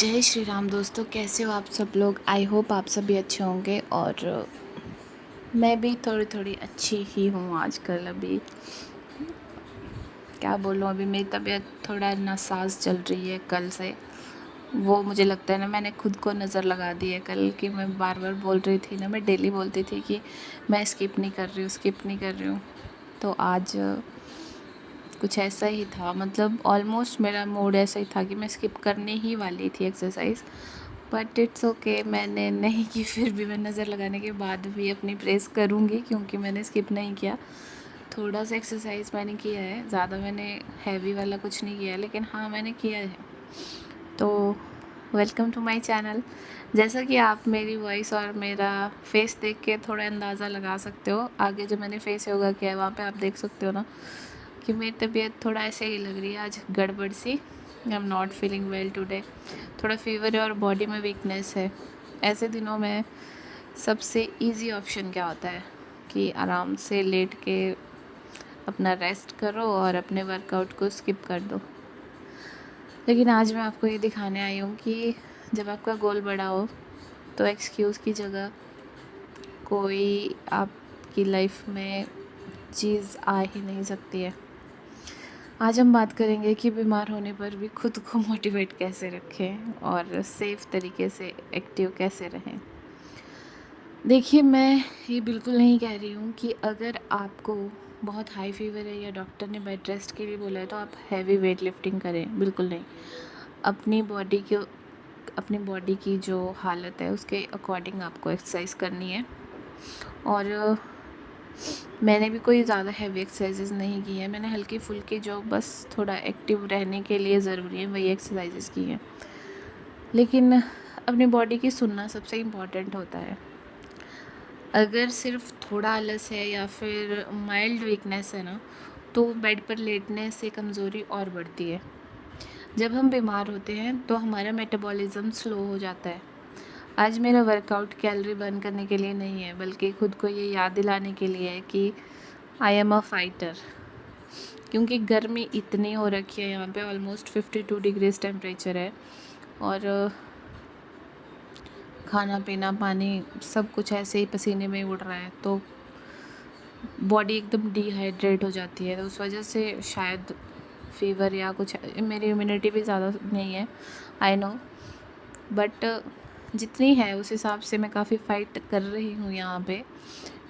जय श्री राम दोस्तों, कैसे हो आप सब लोग। आई होप आप सभी अच्छे होंगे और मैं भी थोड़ी थोड़ी अच्छी ही हूँ आजकल। अभी क्या बोलूँ, अभी मेरी तबीयत थोड़ा नासाज चल रही है कल से। वो मुझे लगता है ना, मैंने खुद को नज़र लगा दी है कल कि मैं बार बार बोल रही थी ना, मैं डेली बोलती थी कि मैं स्किप नहीं कर रही हूँ, स्किप नहीं कर रही हूँ। तो आज कुछ ऐसा ही था, मतलब ऑलमोस्ट मेरा मूड ऐसा ही था कि मैं स्किप करने ही वाली थी एक्सरसाइज, बट इट्स ओके, मैंने नहीं की। फिर भी मैं नज़र लगाने के बाद भी अपनी प्रेस करूँगी क्योंकि मैंने स्किप नहीं किया। थोड़ा सा एक्सरसाइज मैंने किया है, ज़्यादा मैंने हैवी वाला कुछ नहीं किया है, लेकिन हाँ मैंने किया है। तो वेलकम टू माय चैनल। जैसा कि आप मेरी वॉइस और मेरा फेस देख के थोड़ा अंदाज़ा लगा सकते हो, आगे जो मैंने फेस योगा किया है वहाँ पे आप देख सकते हो ना कि मेरी तबीयत थोड़ा ऐसे ही लग रही है आज, गड़बड़ सी। I am not feeling well today. थोड़ा फीवर है और बॉडी में वीकनेस है। ऐसे दिनों में सबसे इजी ऑप्शन क्या होता है कि आराम से लेट के अपना रेस्ट करो और अपने वर्कआउट को स्किप कर दो। लेकिन आज मैं आपको ये दिखाने आई हूँ कि जब आपका गोल बड़ा हो तो एक्सक्यूज़ की जगह कोई आपकी लाइफ में चीज़ आ ही नहीं सकती है। आज हम बात करेंगे कि बीमार होने पर भी खुद को मोटिवेट कैसे रखें और सेफ़ तरीके से एक्टिव कैसे रहें। देखिए, मैं ये बिल्कुल नहीं कह रही हूँ कि अगर आपको बहुत हाई फीवर है या डॉक्टर ने बेड रेस्ट के लिए बोला है तो आप हैवी वेट लिफ्टिंग करें, बिल्कुल नहीं। अपनी बॉडी की जो हालत है उसके अकॉर्डिंग आपको एक्सरसाइज करनी है। और मैंने भी कोई ज़्यादा हैवी एक्सरसाइजेज़ नहीं की है, मैंने हल्की फुल्की जो बस थोड़ा एक्टिव रहने के लिए ज़रूरी है वही एक्सरसाइजेज़ की हैं। लेकिन अपनी बॉडी की सुनना सबसे इम्पॉर्टेंट होता है। अगर सिर्फ थोड़ा आलस है या फिर माइल्ड वीकनेस है ना, तो बेड पर लेटने से कमज़ोरी और बढ़ती है। जब हम बीमार होते हैं तो हमारा मेटाबॉलिज्म स्लो हो जाता है। आज मेरा वर्कआउट कैलोरी बर्न करने के लिए नहीं है, बल्कि खुद को ये याद दिलाने के लिए है कि आई एम अ फाइटर। क्योंकि गर्मी इतनी हो रखी है, यहाँ पे ऑलमोस्ट 52 डिग्रीज टेम्परेचर है और खाना पीना पानी सब कुछ ऐसे ही पसीने में उड़ रहा है, तो बॉडी एकदम डिहाइड्रेट हो जाती है। तो उस वजह से शायद फीवर या कुछ, मेरी इम्यूनिटी भी ज़्यादा नहीं है, आई नो, बट जितनी है उस हिसाब से मैं काफ़ी फ़ाइट कर रही हूँ यहाँ पे।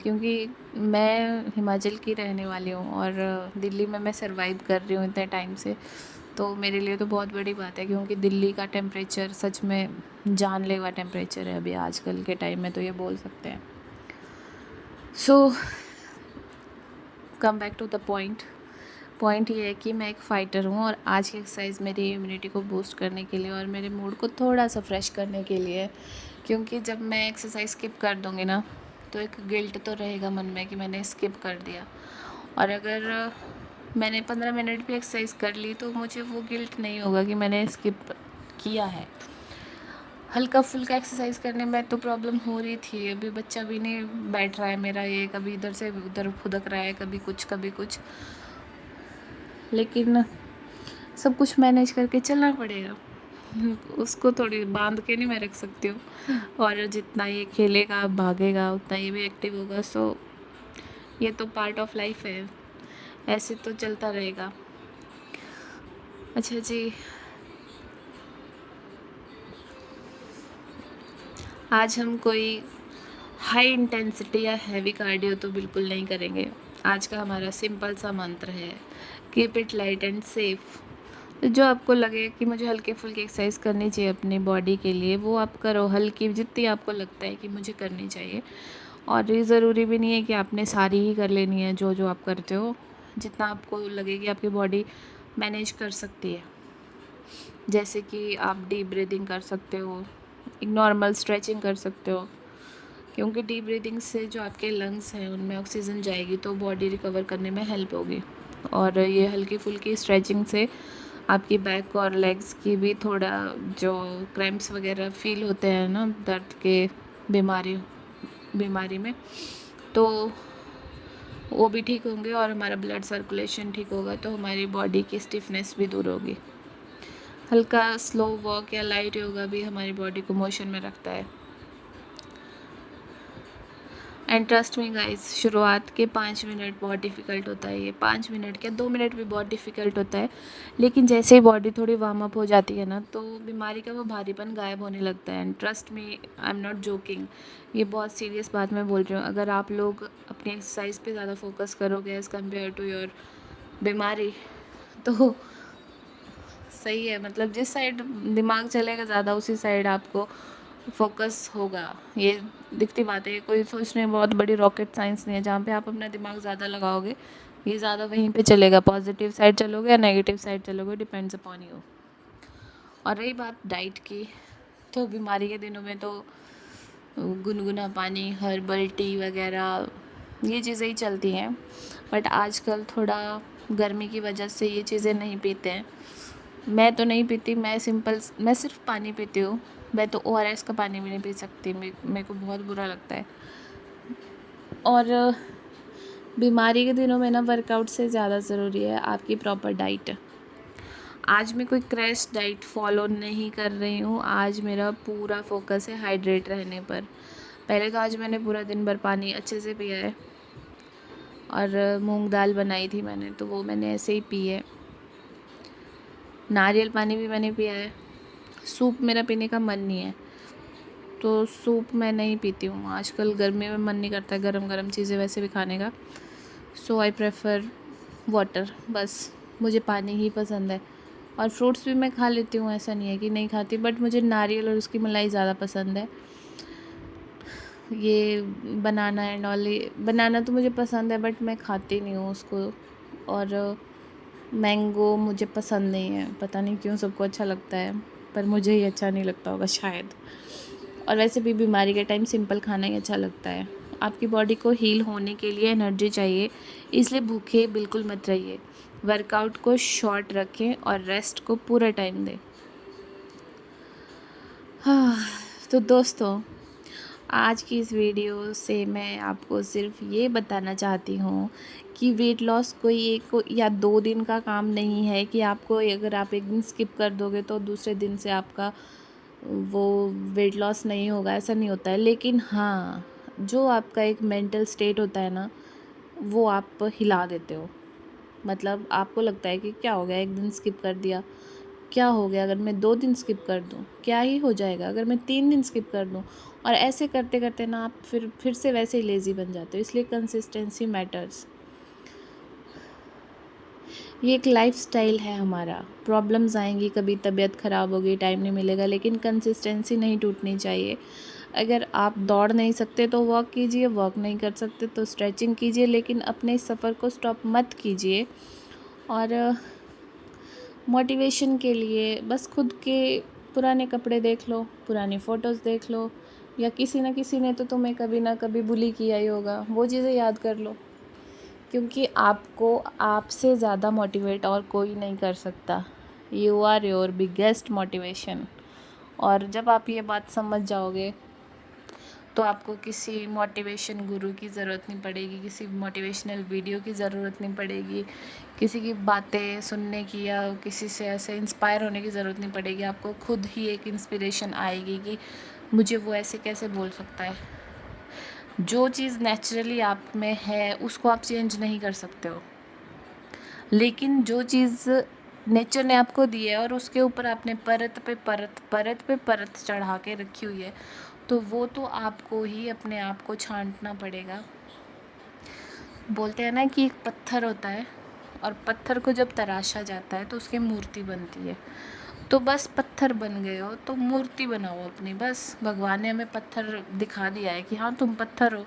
क्योंकि मैं हिमाचल की रहने वाली हूँ और दिल्ली में मैं सर्वाइव कर रही हूँ इतने टाइम से, तो मेरे लिए तो बहुत बड़ी बात है। क्योंकि दिल्ली का टेम्परेचर सच में जानलेवा टेम्परेचर है अभी आजकल के टाइम में, तो ये बोल सकते हैं। So come back to the point ये है कि मैं एक फ़ाइटर हूँ और आज की एक्सरसाइज मेरी इम्यूनिटी को बूस्ट करने के लिए और मेरे मूड को थोड़ा सा फ्रेश करने के लिए। क्योंकि जब मैं एक्सरसाइज स्किप कर दूँगी ना, तो एक गिल्ट तो रहेगा मन में कि मैंने स्किप कर दिया। और अगर मैंने 15 मिनट भी एक्सरसाइज कर ली तो मुझे वो गिल्ट नहीं होगा कि मैंने स्किप किया है। हल्का फुल्का एक्सरसाइज करने में तो प्रॉब्लम हो रही थी, अभी बच्चा भी नहीं बैठ रहा है मेरा, ये कभी इधर से उधर फुदक रहा है, कभी कुछ कभी कुछ। लेकिन सब कुछ मैनेज करके चलना पड़ेगा। उसको थोड़ी बांध के नहीं मैं रख सकती हूँ। और जितना ये खेलेगा भागेगा उतना ये भी एक्टिव होगा। सो ये तो पार्ट ऑफ लाइफ है, ऐसे तो चलता रहेगा। अच्छा जी, आज हम कोई हाई इंटेंसिटी या हैवी कार्डियो तो बिल्कुल नहीं करेंगे। आज का हमारा सिंपल सा मंत्र है, keep it light and safe. तो जो आपको लगे कि मुझे हल्की फुल्की एक्सरसाइज करनी चाहिए अपनी बॉडी के लिए, वो आप करो, हल्की जितनी आपको लगता है कि मुझे करनी चाहिए। और ये ज़रूरी भी नहीं है कि आपने सारी ही कर लेनी है, जो जो आप करते हो जितना आपको लगे कि आपकी बॉडी मैनेज कर सकती है। जैसे कि आप डीप ब्रीदिंग कर सकते हो, एक नॉर्मल स्ट्रेचिंग कर सकते हो। क्योंकि डीप ब्रीदिंग से जो आपके लंग्स हैं उनमें ऑक्सीजन जाएगी तो बॉडी रिकवर करने में हेल्प होगी। और ये हल्की फुल्की स्ट्रेचिंग से आपकी बैक और लेग्स की भी थोड़ा जो क्रैम्प्स वगैरह फील होते हैं ना दर्द के बीमारी में, तो वो भी ठीक होंगे और हमारा ब्लड सर्कुलेशन ठीक होगा, तो हमारी बॉडी की स्टिफनेस भी दूर होगी। हल्का स्लो वॉक या लाइट योगा भी हमारी बॉडी को मोशन में रखता है। एंड ट्रस्ट मी गाइस, शुरुआत के 5 मिनट बहुत डिफ़िकल्ट होता है, ये 5 मिनट क्या 2 मिनट भी बहुत डिफ़िकल्ट होता है, लेकिन जैसे ही बॉडी थोड़ी वार्म अप हो जाती है ना, तो बीमारी का वो भारीपन गायब होने लगता है। And trust me, I am not joking, ये बहुत सीरियस बात मैं बोल रही हूँ। अगर आप लोग अपनी एक्सरसाइज पे ज़्यादा फोकस करोगे एज़ कम्पेयर टू योर बीमारी, तो सही है। मतलब जिस साइड दिमाग चलेगा ज़्यादा, उसी साइड आपको फोकस होगा। ये दिखती बात है, कोई सोचने में बहुत बड़ी रॉकेट साइंस नहीं है। जहाँ पे आप अपना दिमाग ज़्यादा लगाओगे, ये ज़्यादा वहीं पे चलेगा। पॉजिटिव साइड चलोगे या नेगेटिव साइड चलोगे, डिपेंड्स अपॉन यू। और रही बात डाइट की, तो बीमारी के दिनों में तो गुनगुना पानी, हर्बल टी वगैरह ये चीज़ें ही चलती हैं। बट आजकल थोड़ा गर्मी की वजह से ये चीज़ें नहीं पीते हैं। मैं तो नहीं पीती, मैं सिर्फ पानी पीती हूँ। मैं तो ORS का पानी भी नहीं पी सकती, मेरे को बहुत बुरा लगता है। और बीमारी के दिनों में ना वर्कआउट से ज़्यादा ज़रूरी है आपकी प्रॉपर डाइट। आज मैं कोई क्रैश डाइट फॉलो नहीं कर रही हूँ, आज मेरा पूरा फोकस है हाइड्रेट रहने पर। पहले तो आज मैंने पूरा दिन भर पानी अच्छे से पिया है, और मूंग दाल बनाई थी मैंने, तो वो मैंने ऐसे ही पी है। नारियल पानी भी मैंने पिया है। सूप मेरा पीने का मन नहीं है, तो सूप मैं नहीं पीती हूँ। आजकल गर्मी में मन नहीं करता है गरम गरम चीज़ें वैसे भी खाने का, सो आई प्रेफर वाटर। बस मुझे पानी ही पसंद है। और फ्रूट्स भी मैं खा लेती हूँ, ऐसा नहीं है कि नहीं खाती, बट मुझे नारियल और उसकी मलाई ज़्यादा पसंद है। ये बनाना एंड ऑल, बनाना तो मुझे पसंद है बट मैं खाती नहीं हूँ उसको। और मैंगो मुझे पसंद नहीं है, पता नहीं क्यों, सबको अच्छा लगता है पर मुझे ही अच्छा नहीं लगता होगा शायद। और वैसे भी बीमारी के टाइम सिंपल खाना ही अच्छा लगता है। आपकी बॉडी को हील होने के लिए एनर्जी चाहिए, इसलिए भूखे बिल्कुल मत रहिए। वर्कआउट को शॉर्ट रखें और रेस्ट को पूरा टाइम दें। हाँ, तो दोस्तों, आज की इस वीडियो से मैं आपको सिर्फ ये बताना चाहती हूँ कि वेट लॉस कोई 1 या 2 दिन का काम नहीं है, कि आपको अगर आप एक दिन स्किप कर दोगे तो दूसरे दिन से आपका वो वेट लॉस नहीं होगा, ऐसा नहीं होता है। लेकिन हाँ, जो आपका एक मेंटल स्टेट होता है ना, वो आप हिला देते हो। मतलब आपको लगता है कि क्या हो गया, एक दिन स्किप कर दिया, क्या हो गया अगर मैं 2 दिन स्किप कर दूँ, क्या ही हो जाएगा अगर मैं 3 दिन स्किप कर दूँ। और ऐसे करते करते ना आप फिर से वैसे ही लेज़ी बन जाते हो। इसलिए कंसिस्टेंसी मैटर्स। ये एक लाइफस्टाइल है हमारा। प्रॉब्लम्स आएंगी, कभी तबीयत ख़राब होगी, टाइम नहीं मिलेगा, लेकिन कंसिस्टेंसी नहीं टूटनी चाहिए। अगर आप दौड़ नहीं सकते तो वॉक कीजिए, वॉक नहीं कर सकते तो स्ट्रेचिंग कीजिए, लेकिन अपने सफ़र को स्टॉप मत कीजिए। और मोटिवेशन के लिए बस खुद के पुराने कपड़े देख लो, पुरानी फ़ोटोज़ देख लो, या किसी न किसी ने तो तुम्हें कभी ना कभी बुली किया ही होगा, वो चीज़ें याद कर लो। क्योंकि आपको आपसे ज़्यादा मोटिवेट और कोई नहीं कर सकता। You are your biggest motivation. और जब आप ये बात समझ जाओगे, तो आपको किसी मोटिवेशन गुरु की ज़रूरत नहीं पड़ेगी, किसी मोटिवेशनल वीडियो की ज़रूरत नहीं पड़ेगी, किसी की बातें सुनने की या किसी से ऐसे इंस्पायर होने की ज़रूरत नहीं पड़ेगी। आपको खुद ही एक इंस्पिरेशन आएगी कि मुझे वो ऐसे कैसे बोल सकता है। जो चीज़ नेचुरली आप में है उसको आप चेंज नहीं कर सकते हो, लेकिन जो चीज़ नेचर ने आपको दी है और उसके ऊपर आपने परत चढ़ा के रखी हुई है, तो वो तो आपको ही अपने आप को छांटना पड़ेगा। बोलते हैं ना कि एक पत्थर होता है, और पत्थर को जब तराशा जाता है तो उसकी मूर्ति बनती है। तो बस पत्थर बन गए हो तो मूर्ति बनाओ अपनी। बस भगवान ने हमें पत्थर दिखा दिया है कि हाँ तुम पत्थर हो।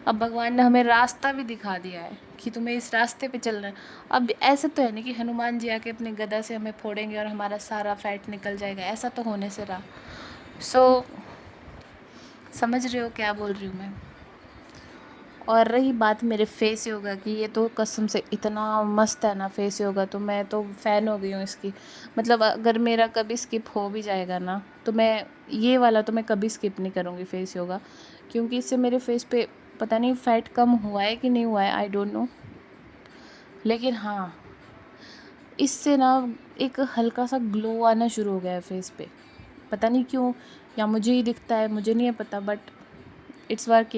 अब भगवान ने हमें रास्ता भी दिखा दिया है कि तुम्हें इस रास्ते पे चलना है। अब ऐसा तो है नहीं कि हनुमान जी आके अपने गदा से हमें फोड़ेंगे और हमारा सारा फैट निकल जाएगा, ऐसा तो होने से रहा। सो समझ रहे हो क्या बोल रही हूँ मैं। और रही बात मेरे फेस योगा की, ये तो कसम से इतना मस्त है ना फेस योगा, तो मैं तो फ़ैन हो गई हूँ इसकी। मतलब अगर मेरा कभी स्किप हो भी जाएगा ना, तो मैं ये वाला तो मैं कभी स्किप नहीं करूँगी फेस योगा, क्योंकि इससे मेरे फेस पे पता नहीं फ़ैट कम हुआ है कि नहीं हुआ है, आई डोंट नो। लेकिन हाँ, इससे ना एक हल्का सा ग्लो आना शुरू हो गया है फेस पे, पता नहीं क्यों, या मुझे ही दिखता है, मुझे नहीं है पता, बट इट्स वर्किंग।